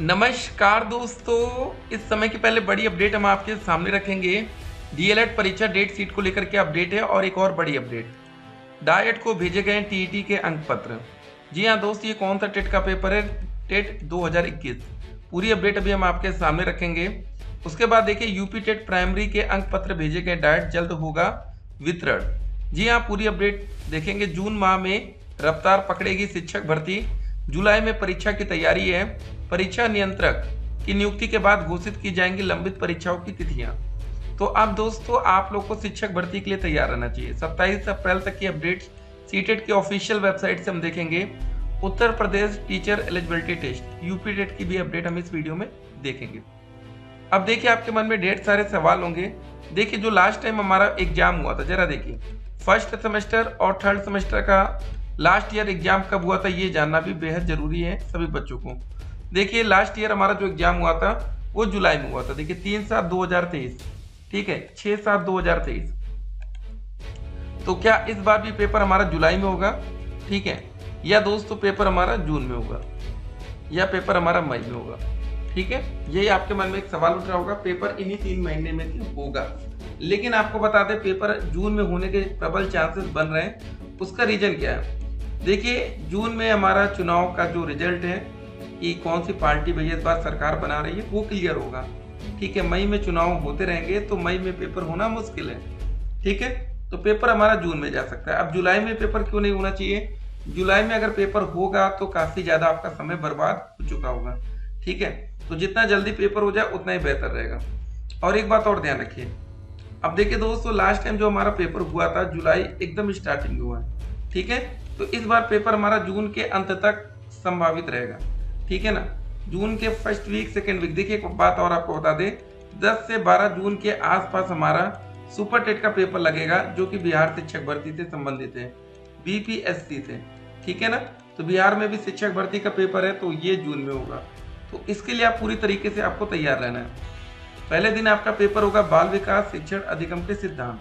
नमस्कार दोस्तों, इस समय की पहले बड़ी अपडेट हम आपके सामने रखेंगे। डीएलएड परीक्षा डेट शीट को लेकर के अपडेट है और एक और बड़ी अपडेट, डाइट को भेजे गए टीईटी के अंक पत्र। जी हाँ दोस्त, ये कौन सा टेट का पेपर है? टेट 2021। पूरी अपडेट अभी हम आपके सामने रखेंगे। उसके बाद देखिए, यूपी टेट प्राइमरी के अंक पत्र भेजे गए, डाइट जल्द होगा वितरण। जी हाँ, पूरी अपडेट देखेंगे। जून माह में रफ्तार पकड़ेगी शिक्षक भर्ती, जुलाई में परीक्षा की तैयारी है। परीक्षा नियंत्रक की नियुक्ति के बाद घोषित की जाएंगी लंबित परीक्षाओं की तिथियां। तो अब दोस्तों, आप लोग को शिक्षक भर्ती के लिए तैयार रहना चाहिए। 27 अप्रैल तक की अपडेट सीटेट की ऑफिशियल वेबसाइट से हम देखेंगे। Uttar Pradesh teacher eligibility test UP TET की भी अपडेट हम इस वीडियो में देखेंगे। अब देखिए, आपके मन में ढेर सारे सवाल होंगे। देखिए, जो लास्ट टाइम हमारा एग्जाम हुआ था, जरा देखिए, फर्स्ट सेमेस्टर और थर्ड सेमेस्टर का लास्ट ईयर एग्जाम कब हुआ था, ये जानना भी बेहद जरूरी है सभी बच्चों को। देखिए, लास्ट ईयर हमारा जो एग्जाम हुआ था वो जुलाई में हुआ था। देखिए, 3/7/2023, ठीक है, 6/7/2023। तो क्या इस बार भी पेपर हमारा जुलाई में होगा, ठीक है, या दोस्तों पेपर हमारा जून में होगा, या पेपर हमारा मई में होगा? ठीक है, यही आपके मन में एक सवाल उठ रहा होगा। पेपर इन्हीं 3 महीने में होगा, लेकिन आपको बता दें पेपर जून में होने के प्रबल चांसेस बन रहे हैं। उसका रीजन क्या है? देखिए, जून में हमारा चुनाव का जो रिजल्ट है कि कौन सी पार्टी भैया इस बार सरकार बना रही है, वो क्लियर होगा। ठीक है, मई में चुनाव होते रहेंगे तो मई में पेपर होना मुश्किल है। ठीक है, तो पेपर हमारा जून में जा सकता है। अब जुलाई में पेपर क्यों नहीं होना चाहिए? जुलाई में अगर पेपर होगा तो काफी ज्यादा आपका समय बर्बाद हो चुका होगा। ठीक है, तो जितना जल्दी पेपर हो जाए उतना ही बेहतर रहेगा। और एक बात और ध्यान रखिए, अब देखिए दोस्तों, लास्ट टाइम जो हमारा पेपर हुआ था जुलाई एकदम स्टार्टिंग में हुआ है। ठीक है, तो इस बार पेपर हमारा जून के अंत तक संभावित रहेगा। ठीक है ना, जून के फर्स्ट वीक सेकेंड वीक। देखिए, एक बात और आपको बता दें, 10 से 12 जून के आसपास हमारा सुपर टेट का पेपर लगेगा, जो कि बिहार शिक्षक भर्ती से संबंधित है, बीपीएससी से। ठीक है ना, तो बिहार में भी शिक्षक भर्ती का पेपर है, तो ये जून में होगा। तो इसके लिए आप पूरी तरीके से आपको तैयार रहना है। पहले दिन आपका पेपर होगा बाल विकास शिक्षण अधिगम के सिद्धांत।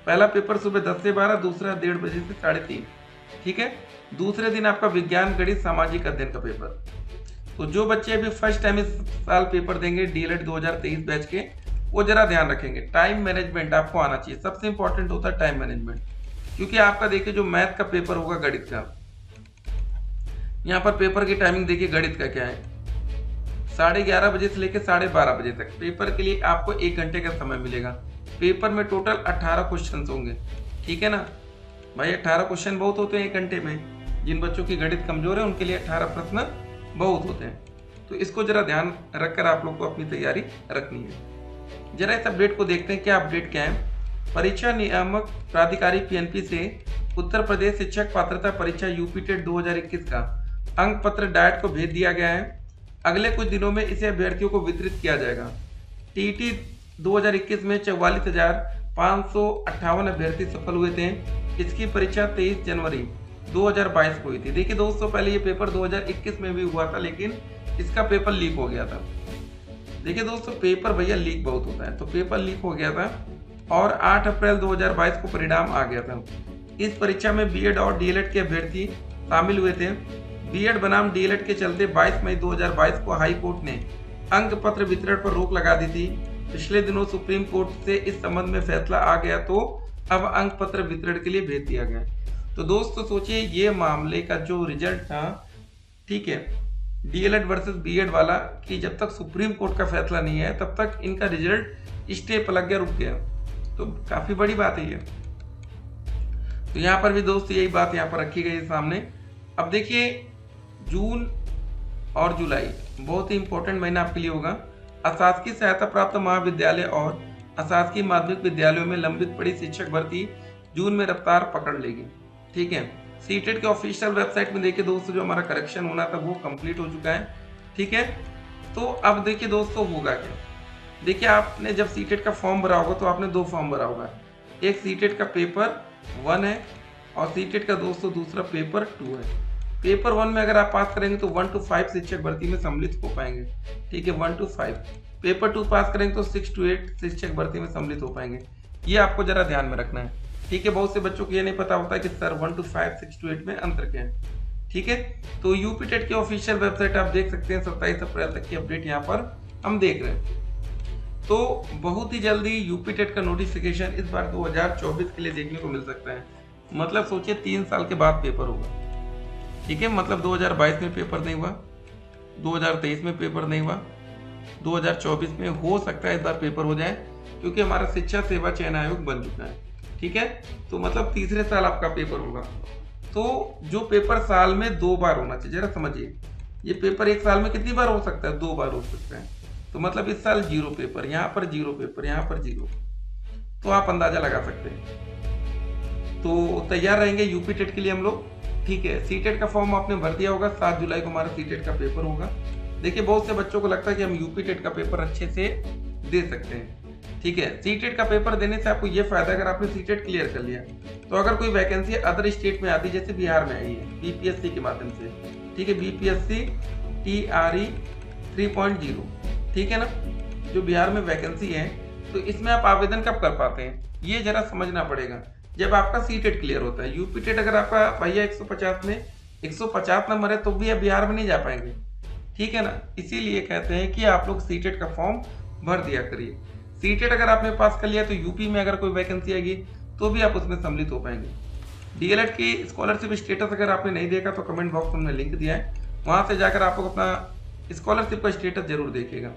पहला पेपर सुबह 10 से 12, दूसरा 1:30 बजे से 3:30। ठीक है, दूसरे दिन आपका विज्ञान गणित सामाजिक अध्ययन का पेपर। तो जो बच्चे अभी फर्स्ट टाइम इस साल पेपर देंगे डीएलएड 2023 बैच के, वो जरा ध्यान रखेंगे। टाइम मैनेजमेंट आपको आना चाहिए, सबसे इंपॉर्टेंट होता है टाइम मैनेजमेंट। क्योंकि आपका देखिए, जो मैथ का पेपर होगा, गणित का, यहाँ पर पेपर की टाइमिंग देखिए, गणित का क्या है, 11:30 बजे से लेकर 12:30 बजे तक। पेपर के लिए आपको 1 घंटे का समय मिलेगा। पेपर में टोटल 18 क्वेश्चन होंगे। ठीक है ना भाई, 18 क्वेश्चन बहुत होते हैं 1 घंटे में। जिन बच्चों की गणित कमजोर है उनके लिए 18 प्रश्न बहुत होते हैं। तो इसको जरा ध्यान रखकर आप लोग को अपनी तैयारी रखनी है। जरा इस अपडेट को देखते हैं, क्या अपडेट क्या है। परीक्षा नियामक प्राधिकारी पीएनपी से उत्तर प्रदेश शिक्षक पात्रता परीक्षा यूपी टेट 2021 का अंक पत्र डाइट को भेज दिया गया है। अगले कुछ दिनों में इसे अभ्यर्थियों को वितरित किया जाएगा। टीईटी 2021 में 44,558 अभ्यर्थी सफल हुए थे। इसकी परीक्षा 23 जनवरी 2022 को हुई थी। देखिए दोस्तों, पहले ये पेपर 2021 में भी हुआ था, लेकिन इसका पेपर लीक हो गया था। देखिए दोस्तों, पेपर भैया लीक बहुत होता है, तो पेपर लीक हो गया था और 8 अप्रैल 2022 को परिणाम आ गया था। इस परीक्षा में बीएड और डीएलएड के अभ्यर्थी शामिल हुए थे। बीएड बनाम डीएलएड के चलते 22 मई 2022 को हाई कोर्ट ने अंक पत्र वितरण पर रोक लगा दी थी। पिछले दिनों सुप्रीम कोर्ट से इस संबंध में फैसला आ गया, तो अब अंक पत्र वितरण के लिए भेज दिया गया। तो दोस्तों सोचिए, ये मामले का जो रिजल्ट था, ठीक है, डीएलएड वर्सेस बीएड वाला, कि जब तक सुप्रीम कोर्ट का फैसला नहीं है तब तक इनका रिजल्ट स्टे पर लग गया, रुक गया। तो काफी बड़ी बात है ये। तो यहाँ पर भी दोस्त यही बात यहाँ पर रखी गई है सामने। अब देखिए, जून और जुलाई बहुत ही इंपॉर्टेंट महीना आपके लिए होगा। अशासकीय सहायता प्राप्त महाविद्यालय और अशासकीय माध्यमिक विद्यालयों में लंबित पड़ी शिक्षक भर्ती जून में रफ्तार पकड़ लेगी। ठीक है, सीटेट के ऑफिशियल वेबसाइट में देखिए दोस्तों, जो हमारा करेक्शन होना था वो कंप्लीट हो चुका है। ठीक है, तो अब देखिए दोस्तों, होगा क्या। देखिए, आपने जब सीटेट का फॉर्म भरा होगा तो आपने 2 फॉर्म भरा होगा। एक सीटेट का पेपर 1 है और सीटेट का दोस्तों दूसरा पेपर 2 है। पेपर 1 में अगर आप पास करेंगे तो 1 to 5 शिक्षक भर्ती में सम्मिलित हो पाएंगे। ठीक है, 1 to 5। पेपर 2 पास करेंगे तो 6 to 8 शिक्षक भर्ती में सम्मिलित हो पाएंगे। ये आपको जरा ध्यान में रखना है। ठीक है, बहुत से बच्चों को ये नहीं पता होता है कि सर 1 to 5, 6 to 8 में अंतर क्या है। ठीक है, तो यूपी टेट की ऑफिशियल वेबसाइट आप देख सकते हैं, 27 अप्रैल तक की अपडेट यहाँ पर हम देख रहे हैं। तो बहुत ही जल्दी यूपी टेट का नोटिफिकेशन इस बार 2024 के लिए देखने को मिल सकता है। मतलब सोचिए 3 साल के बाद पेपर होगा। ठीक है, मतलब 2022 में पेपर नहीं हुआ, 2023 में पेपर नहीं हुआ, 2024 में हो सकता है इस बार पेपर हो जाए, क्योंकि हमारा शिक्षा सेवा चयन आयोग बन चुका है। ठीक है, तो मतलब तीसरे साल आपका पेपर होगा। तो जो पेपर साल में 2 बार होना चाहिए, जरा समझिए, ये पेपर एक साल में कितनी बार हो सकता है? 2 बार हो सकता है। तो मतलब इस साल 0 पेपर, यहाँ पर 0 पेपर, यहाँ पर 0, तो आप अंदाजा लगा सकते हैं। तो तैयार रहेंगे यूपी टेट के लिए हम लोग। ठीक है, सी टेट का फॉर्म आपने भर दिया होगा, 7 जुलाई को हमारा सी टेट का पेपर होगा। देखिए बहुत से बच्चों को लगता है कि हम यूपी टेट का पेपर अच्छे से दे सकते हैं। ठीक है, सी टेट का पेपर देने से आपको ये फायदा, अगर आपने सी टेट क्लियर कर लिया तो अगर कोई वैकेंसी अदर स्टेट में आती है, जैसे बिहार में आई है बीपीएससी के माध्यम से, ठीक है, बीपीएससी TRE 3.0, ठीक है ना, जो बिहार में वैकेंसी है, तो इसमें आप आवेदन कब कर पाते हैं, ये जरा समझना पड़ेगा। जब आपका सी टेट क्लियर होता है। यूपी टेट अगर आपका भैया 150 में 150 नंबर है तो भी आप बिहार में नहीं जा पाएंगे। ठीक है ना, इसीलिए कहते हैं कि आप लोग सी टेट का फॉर्म भर दिया करिए। सी टेट अगर आपने पास कर लिया तो यूपी में अगर कोई वैकेंसी आएगी तो भी आप उसमें सम्मिलित हो पाएंगे। डीएलएड की स्कॉलरशिप स्टेटस अगर आपने नहीं देखा तो कमेंट बॉक्स में लिंक दिया है, वहां से जाकर आप लोग अपना स्कॉलरशिप का स्टेटस जरूर देखिएगा।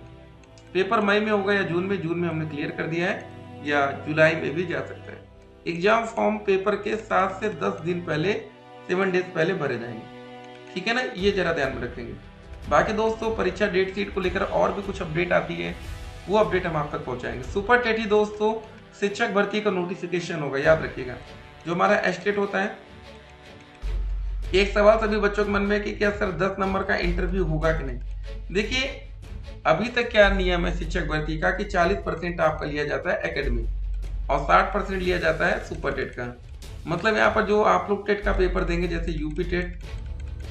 पेपर मई में होगा या जून में हमने क्लियर कर दिया है, या जुलाई में भी जा सकता है। एग्जाम फॉर्म पेपर के 7 से 10 दिन पहले, 7 डेज पहले भरे जाएंगे। ठीक है ना, ये जरा ध्यान में रखेंगे। बाकी दोस्तों परीक्षा डेट शीट को लेकर और भी कुछ अपडेट आती है, वो अपडेट हम आप तक पहुंचाएंगे। सुपर टेट ही दोस्तों शिक्षक भर्ती का नोटिफिकेशन होगा, याद रखिएगा। जो हमारा एस्टेट होता है, एक सवाल सभी बच्चों के मन में कि क्या सर 10 नंबर का इंटरव्यू होगा कि नहीं। देखिए अभी तक क्या नियम है शिक्षक भर्ती का कि 40% आपका लिया जाता है एकेडमिक और 60% लिया जाता है सुपर टेट का। मतलब यहाँ पर जो आप लोग टेट का पेपर देंगे, जैसे यूपी टेट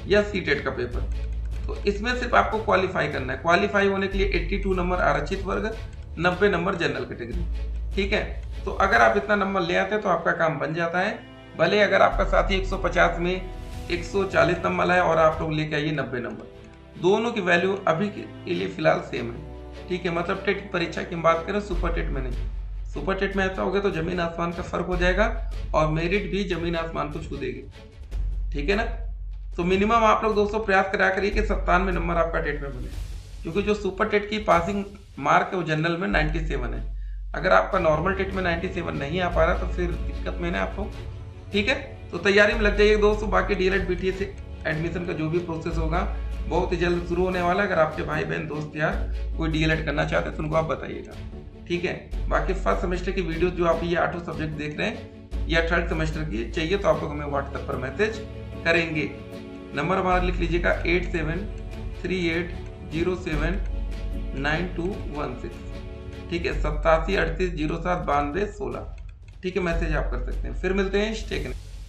या सी टेट का पेपर, तो इसमें सिर्फ आपको क्वालिफाई करना है। क्वालिफाई होने के लिए 82 नंबर आरक्षित वर्ग, 90 नंबर जनरल कैटेगरी। ठीक है, तो अगर आप इतना नंबर ले आते हैं तो आपका काम बन जाता है। भले अगर आपका साथी 150 में 140 नंबर लाए और आप लोग लेके आइए 90 नंबर, दोनों की वैल्यू अभी के लिए फिलहाल सेम है। ठीक है, मतलब टेट की परीक्षा की बात करें, सुपर टेट में नहीं। सुपर टेट में ऐसा हो गया तो जमीन आसमान का फर्क हो जाएगा और मेरिट भी जमीन आसमान को छू देगी। ठीक है ना, तो मिनिमम आप लोग दोस्तों प्रयास करा करिए कि 97 नंबर आपका टेट में बने, क्योंकि जो सुपर टेट की पासिंग मार्क है वो जनरल में 97 है। अगर आपका नॉर्मल टेट में 97 नहीं आ पा रहा तो फिर दिक्कत में है आप लोग। ठीक है, तो तैयारी में लग जाइए दोस्तों। बाकी डीएलएड बीटीएस एडमिशन का जो भी प्रोसेस होगा बहुत ही जल्द शुरू होने वाला है। अगर आपके भाई बहन दोस्त यार कोई डीएलएड करना चाहते हैं तो उनको आप बताइएगा। ठीक है, बाकी फर्स्ट सेमेस्टर की वीडियो जो आप ये 8 सब्जेक्ट देख रहे हैं या थर्ड सेमेस्टर की चाहिए तो आप लोग हमें व्हाट्सएप पर मैसेज करेंगे। नंबर हमारा लिख लीजिएगा 8738079216। ठीक है, 8738079216। ठीक है, मैसेज आप कर सकते हैं। फिर मिलते हैं, स्टे कनेक्टेड।